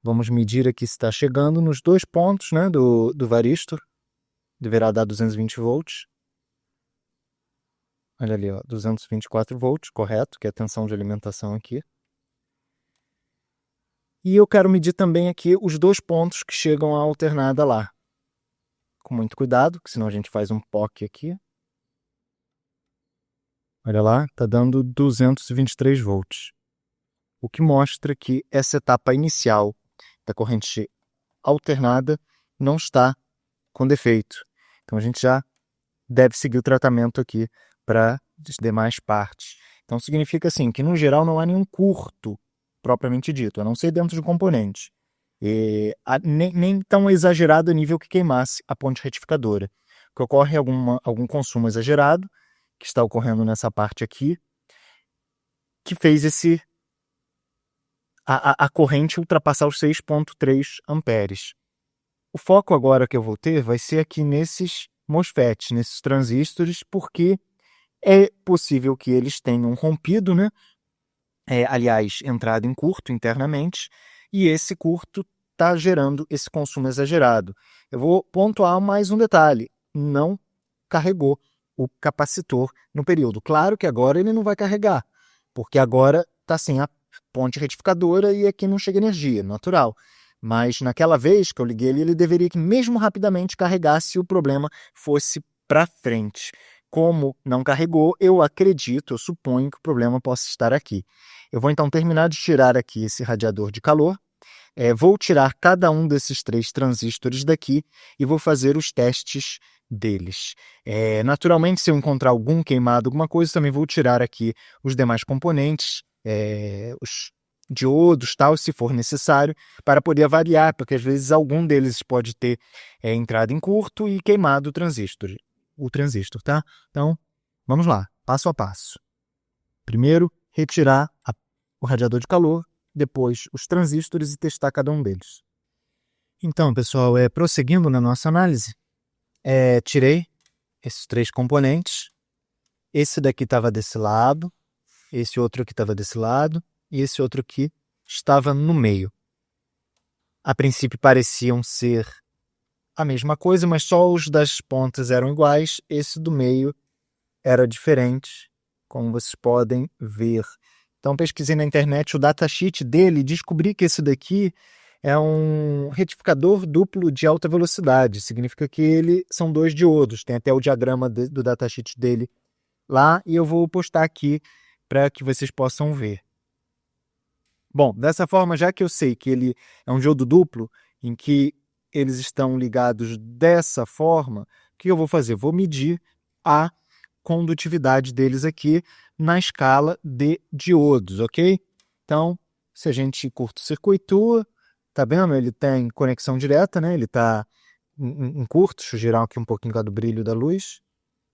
Vamos medir aqui se está chegando nos 2 pontos, né, do varístor. Deverá dar 220 volts. Olha ali, ó, 224 volts, correto, que é a tensão de alimentação aqui. E eu quero medir também aqui os 2 pontos que chegam à alternada lá. Com muito cuidado, que senão a gente faz um POC aqui. Olha lá, está dando 223 volts. O que mostra que essa etapa inicial da corrente alternada não está com defeito. Então a gente já deve seguir o tratamento aqui para as demais partes. Então significa assim que no geral não há nenhum curto propriamente dito, a não ser dentro do componente. Nem tão exagerado a nível que queimasse a ponte retificadora. Que ocorre algum consumo exagerado, que está ocorrendo nessa parte aqui, que fez a corrente ultrapassar os 6,3 amperes. O foco agora que eu vou ter vai ser aqui nesses MOSFETs, nesses transistores, porque é possível que eles tenham rompido, né? Aliás, entrado em curto internamente, e esse curto está gerando esse consumo exagerado. Eu vou pontuar mais um detalhe: não carregou o capacitor no período. Claro que agora ele não vai carregar, porque agora está sem a ponte retificadora e aqui não chega energia, natural. Mas naquela vez que eu liguei ele deveria que mesmo rapidamente carregar se o problema fosse para frente. Como não carregou, eu suponho que o problema possa estar aqui. Eu vou então terminar de tirar aqui esse radiador de calor. Vou tirar cada um desses 3 transistores daqui e vou fazer os testes deles. Naturalmente, se eu encontrar algum queimado, alguma coisa, também vou tirar aqui os demais componentes, os diodos, tal, se for necessário, para poder avaliar, porque às vezes algum deles pode ter entrado em curto e queimado o transistor, tá? Então, vamos lá, passo a passo. Primeiro, retirar o radiador de calor, depois os transistores e testar cada um deles. Então, pessoal, prosseguindo na nossa análise, tirei esses 3 componentes. Esse daqui estava desse lado, esse outro aqui estava desse lado e esse outro aqui estava no meio. A princípio pareciam ser a mesma coisa, mas só os das pontas eram iguais. Esse do meio era diferente, como vocês podem ver Então, pesquisei na internet o datasheet dele e descobri que esse daqui é um retificador duplo de alta velocidade. Significa que são 2 diodos. Tem até o diagrama do datasheet dele lá e eu vou postar aqui para que vocês possam ver. Bom, dessa forma, já que eu sei que ele é um diodo duplo, em que eles estão ligados dessa forma, o que eu vou fazer? Vou medir a condutividade deles aqui na escala de diodos, ok? Então, se a gente curto-circuitua, tá vendo? Ele tem conexão direta, né? Ele está em curto. Deixa eu girar aqui um pouquinho do brilho da luz.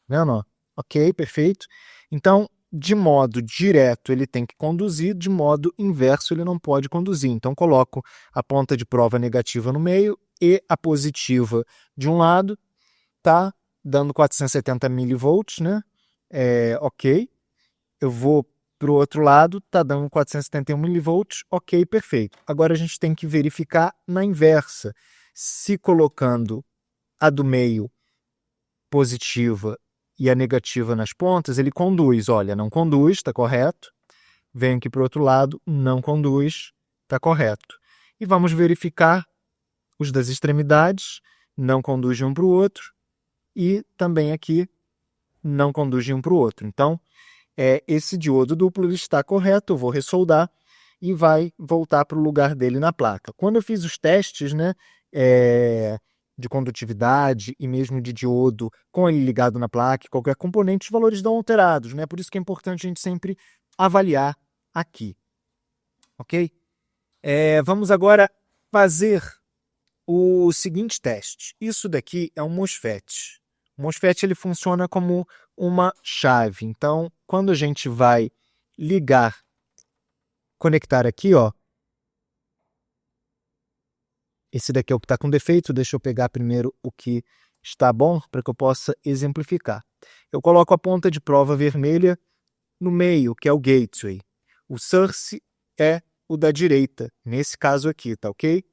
Tá vendo? Ok, perfeito. Então, de modo direto, ele tem que conduzir, de modo inverso, ele não pode conduzir. Então, coloco a ponta de prova negativa no meio e a positiva de um lado, tá dando 470 milivolts, né? Ok. Eu vou para o outro lado, tá dando 471 milivolts, ok, perfeito. Agora a gente tem que verificar na inversa. Se colocando a do meio positiva e a negativa nas pontas, ele conduz. Olha, não conduz, está correto. Venho aqui para o outro lado, não conduz, está correto. E vamos verificar os das extremidades, não conduzem um para o outro. E também aqui, não conduzem um para o outro. Então, esse diodo duplo ele está correto, eu vou ressoldar e vai voltar para o lugar dele na placa. Quando eu fiz os testes, né, de condutividade e mesmo de diodo com ele ligado na placa, qualquer componente, os valores dão alterados, né? Por isso que é importante a gente sempre avaliar aqui, ok? Vamos agora fazer o seguinte teste. Isso daqui é um MOSFET. O MOSFET ele funciona como uma chave. Então, quando a gente vai ligar, conectar aqui, ó, esse daqui é o que está com defeito. Deixa eu pegar primeiro o que está bom para que eu possa exemplificar. Eu coloco a ponta de prova vermelha no meio, que é o gateway. O source é o da direita, nesse caso aqui, tá ok?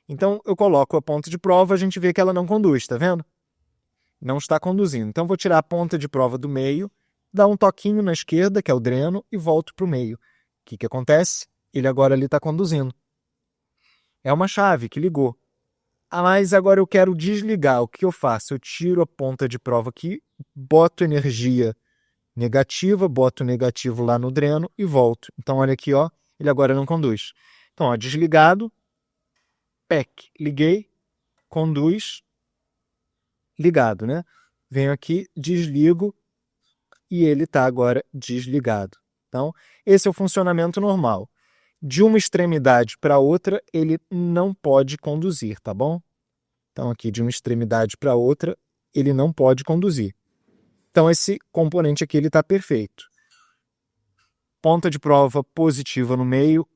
Então, eu coloco a ponta de prova, a gente vê que ela não conduz, tá vendo? Não está conduzindo. Então, vou tirar a ponta de prova do meio, dar um toquinho na esquerda, que é o dreno, e volto para o meio. O que acontece? Ele agora está conduzindo. É uma chave que ligou. Mas agora eu quero desligar. O que eu faço? Eu tiro a ponta de prova aqui, boto energia negativa, boto o negativo lá no dreno e volto. Então, olha aqui, ó, ele agora não conduz. Então, ó, desligado, PEC, liguei, conduz, ligado, né? Venho aqui, desligo e ele está agora desligado. Então, esse é o funcionamento normal. De uma extremidade para outra, ele não pode conduzir, tá bom? Então, aqui de uma extremidade para outra, ele não pode conduzir. Então, esse componente aqui está perfeito. Ponta de prova positiva no meio,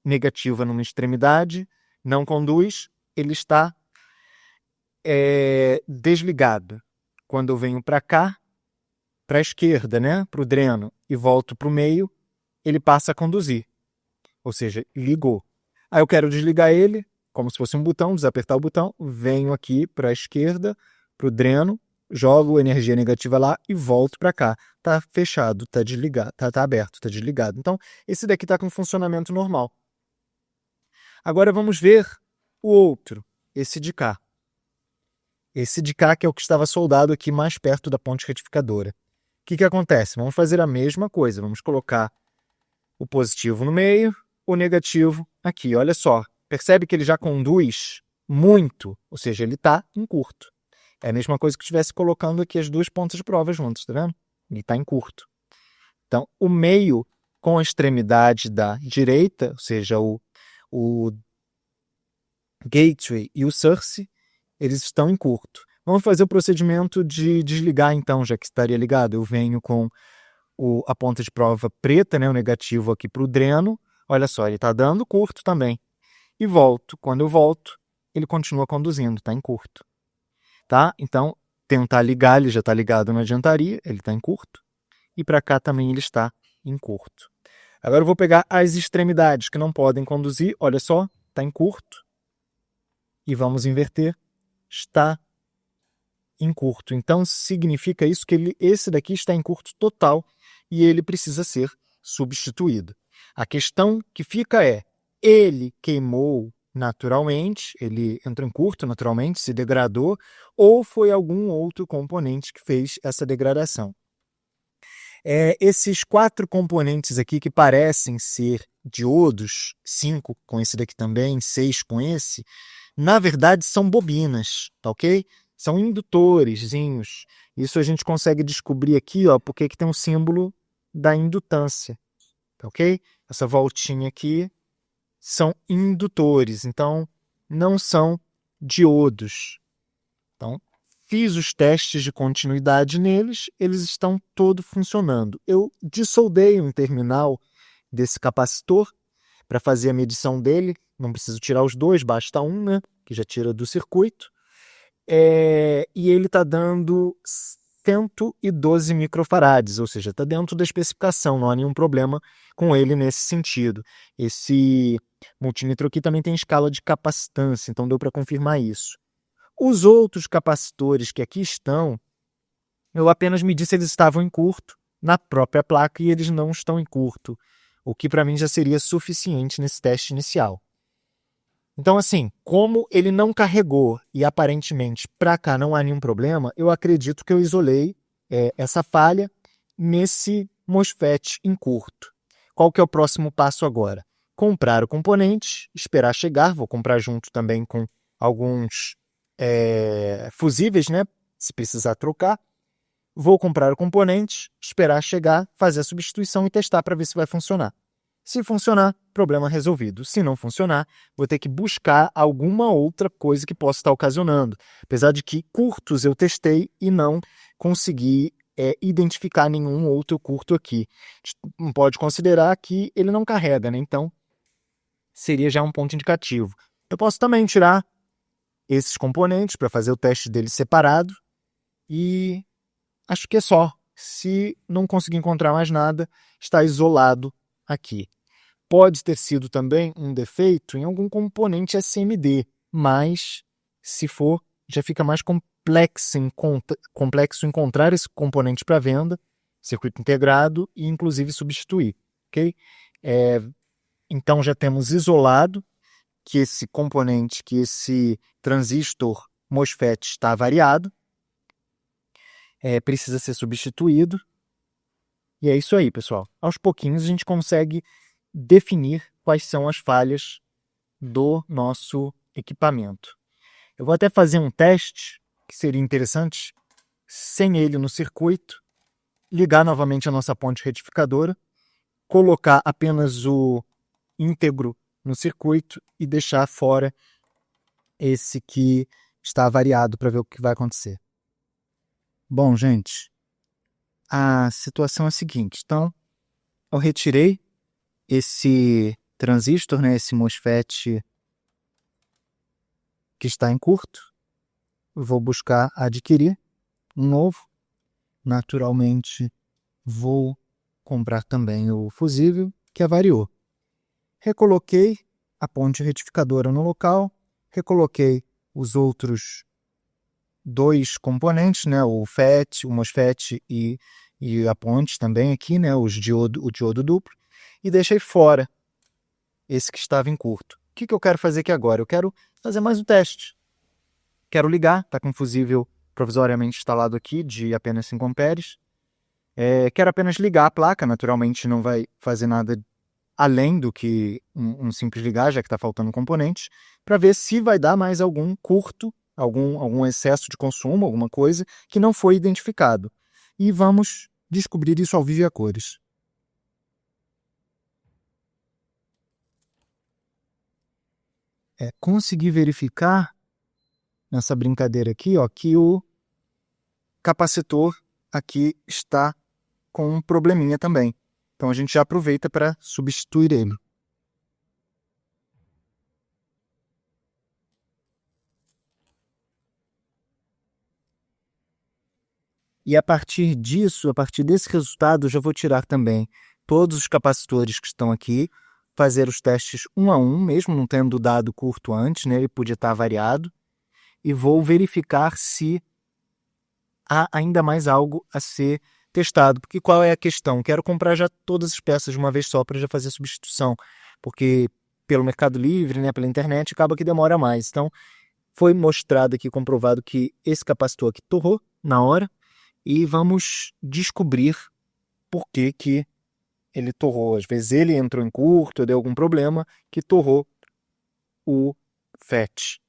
negativa numa extremidade, não conduz, ele está desligado. Quando eu venho para cá, para a esquerda, né, para o dreno, e volto para o meio, ele passa a conduzir. Ou seja, ligou. Aí eu quero desligar ele, como se fosse um botão, desapertar o botão, venho aqui para a esquerda, para o dreno, jogo energia negativa lá e volto para cá. Está fechado, está desligado, está aberto, está desligado. Então, esse daqui está com funcionamento normal. Agora vamos ver o outro, esse de cá. Esse de cá que é o que estava soldado aqui mais perto da ponte retificadora. O que acontece? Vamos fazer a mesma coisa. Vamos colocar o positivo no meio, o negativo aqui. Olha só, percebe que ele já conduz muito, ou seja, ele está em curto. É a mesma coisa que eu estivesse colocando aqui as duas pontas de prova juntas, tá vendo? Ele está em curto. Então, o meio com a extremidade da direita, ou seja, o gateway e o source, eles estão em curto. Vamos fazer o procedimento de desligar então, já que estaria ligado. Eu venho com a ponta de prova preta, né, o negativo aqui para o dreno. Olha só, ele está dando curto também. E volto. Quando eu volto, ele continua conduzindo, está em curto. Tá? Então, tentar ligar, ele já está ligado, não adiantaria, ele está em curto. E para cá também ele está em curto. Agora eu vou pegar as extremidades que não podem conduzir. Olha só, está em curto. E vamos inverter. Está em curto. Então, significa isso que esse daqui está em curto total e ele precisa ser substituído. A questão que fica é, ele queimou naturalmente, ele entrou em curto naturalmente, se degradou, ou foi algum outro componente que fez essa degradação? Esses 4 componentes aqui que parecem ser diodos, 5 com esse daqui também, 6 com esse, na verdade são bobinas, tá ok? São indutorezinhos. Isso a gente consegue descobrir aqui, ó, porque que tem um símbolo da indutância, tá ok? Essa voltinha aqui são indutores, então não são diodos. Então, fiz os testes de continuidade neles, eles estão todos funcionando. Eu dissoldei um terminal desse capacitor para fazer a medição dele, não preciso tirar os dois, basta um, né, que já tira do circuito. E ele está dando 112 microfarads, ou seja, está dentro da especificação, não há nenhum problema com ele nesse sentido. Esse multímetro aqui também tem escala de capacitância, então deu para confirmar isso. Os outros capacitores que aqui estão, eu apenas medi se eles estavam em curto na própria placa e eles não estão em curto, o que para mim já seria suficiente nesse teste inicial. Então, assim, como ele não carregou e aparentemente para cá não há nenhum problema, eu acredito que eu isolei essa falha nesse MOSFET em curto. Qual que é o próximo passo agora? Comprar o componente, esperar chegar, vou comprar junto também com alguns fusíveis, né? Se precisar trocar. Vou comprar o componente, esperar chegar, fazer a substituição e testar para ver se vai funcionar. Se funcionar, problema resolvido. Se não funcionar, vou ter que buscar alguma outra coisa que possa estar ocasionando. Apesar de que curtos eu testei e não consegui identificar nenhum outro curto aqui. Não pode considerar que ele não carrega, né? Então, seria já um ponto indicativo. Eu posso também tirar esses componentes para fazer o teste deles separado e acho que é só. Se não conseguir encontrar mais nada, está isolado aqui. Pode ter sido também um defeito em algum componente SMD, mas se for, já fica mais complexo encontrar esse componente para venda, circuito integrado e inclusive substituir, ok? Então já temos isolado que esse componente, que esse transistor MOSFET está variado, precisa ser substituído. E é isso aí, pessoal. Aos pouquinhos a gente consegue definir quais são as falhas do nosso equipamento. Eu vou até fazer um teste, que seria interessante, sem ele no circuito, ligar novamente a nossa ponte retificadora, colocar apenas o íntegro no circuito e deixar fora esse que está variado para ver o que vai acontecer. Bom, gente, a situação é a seguinte. Então, eu retirei esse transistor, né, esse MOSFET que está em curto. Vou buscar adquirir um novo. Naturalmente, vou comprar também o fusível que avariou. Recoloquei a ponte retificadora no local, recoloquei os outros 2 componentes, né, o MOSFET e a ponte também aqui, né, o diodo duplo, e deixei fora esse que estava em curto. O que eu quero fazer aqui agora? Eu quero fazer mais um teste. Quero ligar, está com um fusível provisoriamente instalado aqui de apenas 5 amperes. Quero apenas ligar a placa, naturalmente não vai fazer nada além do que um simples ligar, já que está faltando componente, para ver se vai dar mais algum curto, algum excesso de consumo, alguma coisa que não foi identificado. E vamos descobrir isso ao vivo e a cores. Consegui verificar nessa brincadeira aqui, ó, que o capacitor aqui está com um probleminha também. Então a gente já aproveita para substituir ele. E a partir disso, a partir desse resultado, eu já vou tirar também todos os capacitores que estão aqui, fazer os testes um a um, mesmo não tendo dado curto antes, né? Ele podia estar variado, e vou verificar se há ainda mais algo a ser testado. Porque qual é a questão? Quero comprar já todas as peças de uma vez só para já fazer a substituição. Porque pelo Mercado Livre, né, pela internet, acaba que demora mais. Então, foi mostrado aqui, comprovado que esse capacitor aqui torrou na hora. E vamos descobrir por que que ele torrou. Às vezes ele entrou em curto, deu algum problema que torrou o FET.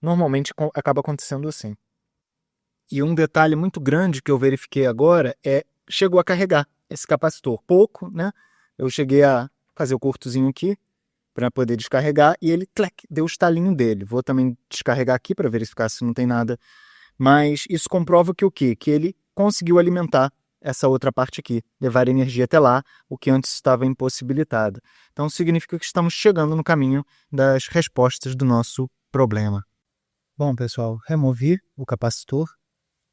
Normalmente acaba acontecendo assim. E um detalhe muito grande que eu verifiquei agora chegou a carregar esse capacitor. Pouco, né? Eu cheguei a fazer o curtozinho aqui para poder descarregar e ele deu o estalinho dele. Vou também descarregar aqui para verificar se não tem nada. Mas isso comprova que o quê? Que ele conseguiu alimentar essa outra parte aqui, levar energia até lá, o que antes estava impossibilitado. Então significa que estamos chegando no caminho das respostas do nosso problema. Bom, pessoal, removi o capacitor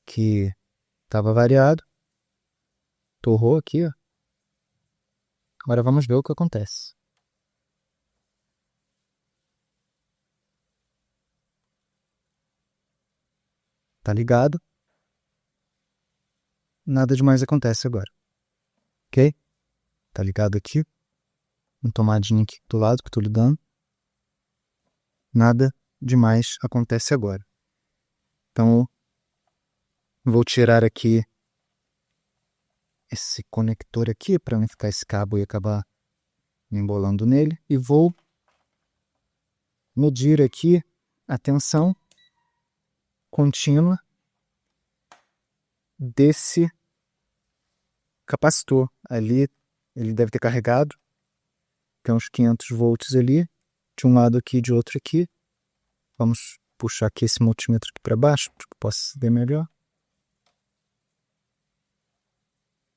que estava variado. Torrou aqui, ó. Agora vamos ver o que acontece. Tá ligado? Nada demais acontece agora. Ok? Tá ligado aqui. Um tomadinho aqui do lado que eu tô ligando. Nada demais acontece agora. Então, vou tirar aqui esse conector aqui para não ficar esse cabo e acabar me embolando nele. E vou medir aqui a tensão contínua desse capacitor. Ali ele deve ter carregado. Tem uns 500 volts ali. De um lado aqui e de outro aqui. Vamos puxar aqui esse multímetro aqui para baixo para que possa ver melhor.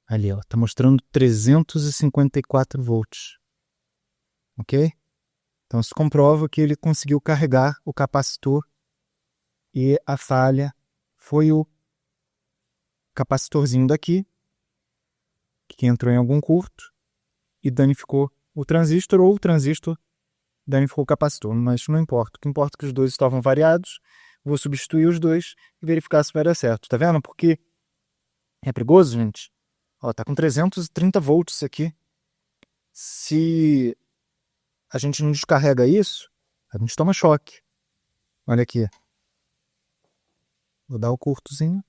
Ali, ó, tá mostrando 354 volts. Ok? Então isso comprova que ele conseguiu carregar o capacitor e a falha foi o capacitorzinho daqui que entrou em algum curto e danificou o transistor, ou o transistor danificou o capacitor, mas não importa. O que importa é que os dois estavam variados. Vou substituir os dois e verificar se vai dar certo. Tá vendo? Porque é perigoso, gente. Ó, tá com 330 volts aqui. Se a gente não descarrega isso, a gente toma choque. Olha aqui. Vou dar o curtozinho.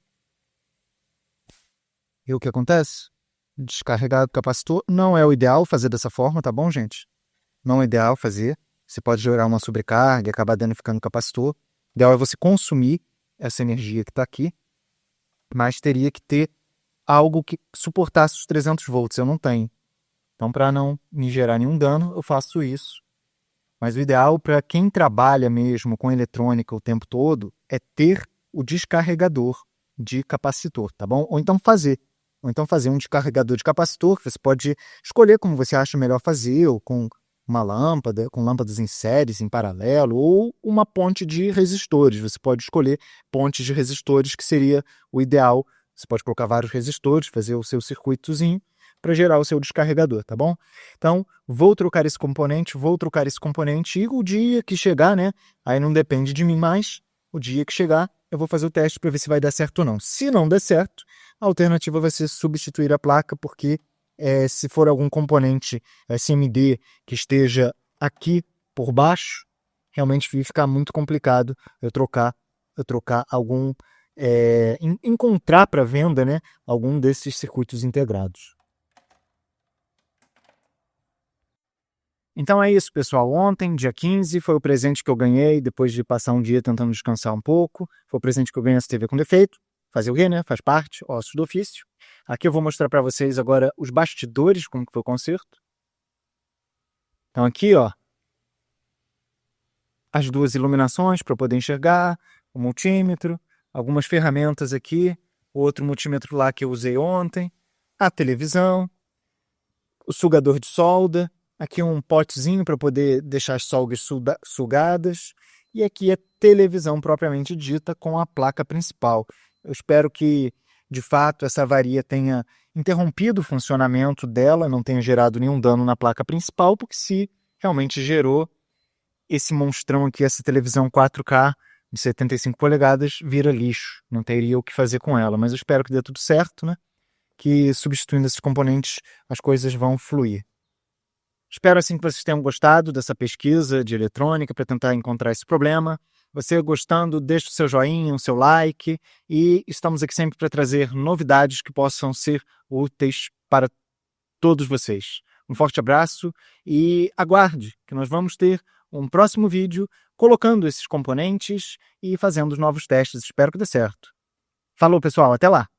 E o que acontece? Descarregar o capacitor. Não é o ideal fazer dessa forma, tá bom, gente? Não é ideal fazer. Você pode gerar uma sobrecarga e acabar danificando o capacitor. O ideal é você consumir essa energia que está aqui, mas teria que ter algo que suportasse os 300 volts. Eu não tenho. Então, para não me gerar nenhum dano, eu faço isso. Mas o ideal para quem trabalha mesmo com eletrônica o tempo todo é ter o descarregador de capacitor, tá bom? Ou então fazer um descarregador de capacitor, que você pode escolher como você acha melhor fazer, ou com uma lâmpada, com lâmpadas em séries, em paralelo, ou uma ponte de resistores. Você pode escolher pontes de resistores, que seria o ideal. Você pode colocar vários resistores, fazer o seu circuitozinho para gerar o seu descarregador, tá bom? Então, vou trocar esse componente, e o dia que chegar, né? Aí não depende de mim mais. O dia que chegar, eu vou fazer o teste para ver se vai dar certo ou não. Se não der certo, a alternativa vai ser substituir a placa, porque se for algum componente SMD que esteja aqui por baixo, realmente vai ficar muito complicado eu trocar algum, encontrar para venda, né, algum desses circuitos integrados. Então é isso, pessoal. Ontem, dia 15, foi o presente que eu ganhei depois de passar um dia tentando descansar um pouco. Foi o presente que eu ganhei essa TV com defeito. Fazer o quê, né? Faz parte, ossos do ofício. Aqui eu vou mostrar para vocês agora os bastidores, como que foi o conserto. Então aqui, ó, as duas iluminações para poder enxergar, o multímetro, algumas ferramentas aqui, o outro multímetro lá que eu usei ontem, a televisão, o sugador de solda, aqui um potezinho para poder deixar as soldas sugadas, e aqui a televisão propriamente dita com a placa principal. Eu espero que, de fato, essa avaria tenha interrompido o funcionamento dela, não tenha gerado nenhum dano na placa principal, porque se realmente gerou, esse monstrão aqui, essa televisão 4K de 75 polegadas, vira lixo. Não teria o que fazer com ela, mas eu espero que dê tudo certo, né? que substituindo esses componentes as coisas vão fluir. Espero assim que vocês tenham gostado dessa pesquisa de eletrônica para tentar encontrar esse problema. Você gostando, deixa o seu joinha, o seu like, e estamos aqui sempre para trazer novidades que possam ser úteis para todos vocês. Um forte abraço e aguarde que nós vamos ter um próximo vídeo colocando esses componentes e fazendo os novos testes. Espero que dê certo. Falou, pessoal, até lá!